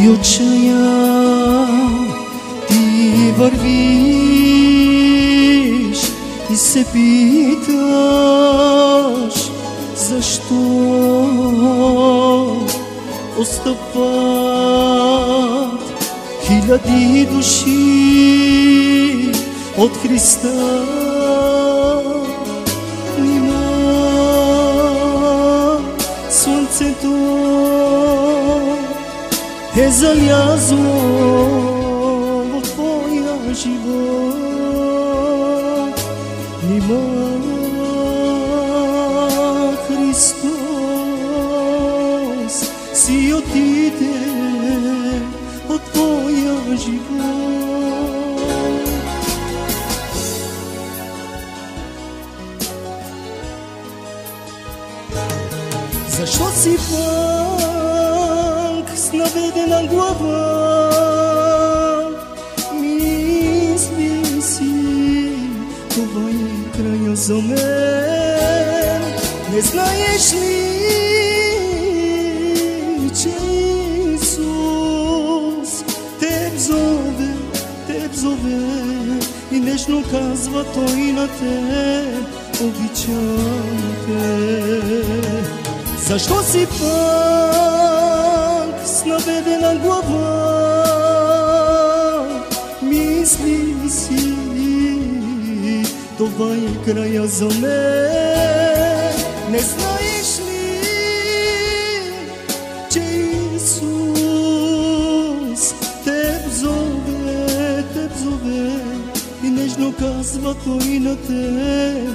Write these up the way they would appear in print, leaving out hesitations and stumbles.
и отчаян ти вървиш и се питаш защо остават хиляди души от Христа. Нима слънцето е залязло в твоя живот. Нима Христос си отиде от твоя живот. Защо си пак с наведена глава? Мисли си, това е края за мен. Не знаеш ли, че Исус теб зове и нежно казва Той на теб: обичам те. Защо си пак с наведена глава? Мисли си, това е края за мен. Не знаеш ли, че Исус теб зове и нежно казва Той на теб: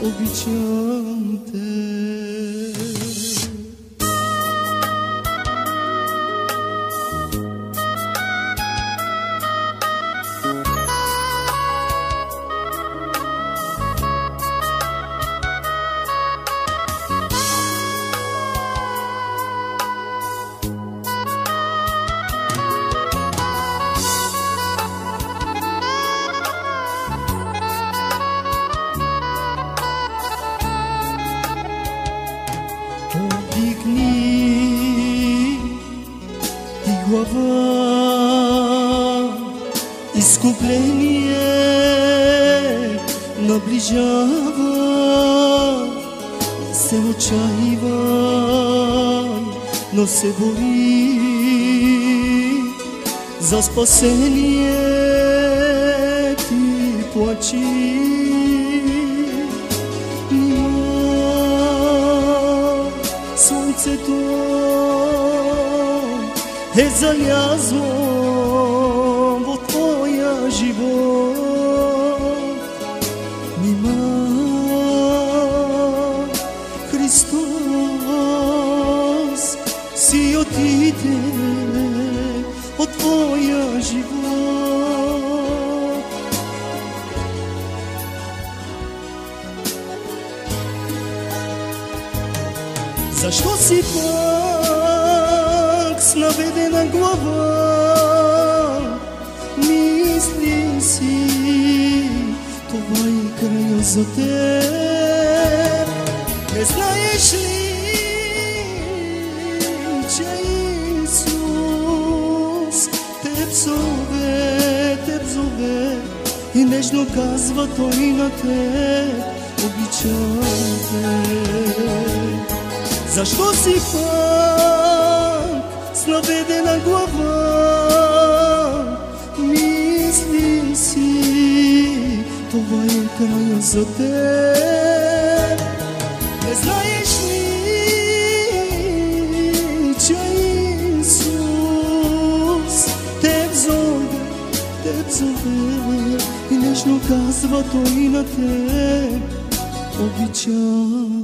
обичам те. Подигни ти глава, изкупление наближава. Не се отчаивай, но се бори за спасение. Ти плачи, слънцето е залязло в твоя живот. Нима Христос си отиде от твоя живот. Защо си пак с наведена глава? Мисли си, това е края за теб. Не знаеш ли, че Исус теб зове и нежно казва Той на теб: обичам те. Защо си пак с наведена глава? Мисли си, това е края за теб. Не знаеш ли, че Исус теб зове и нежно казва Той на теб: обичам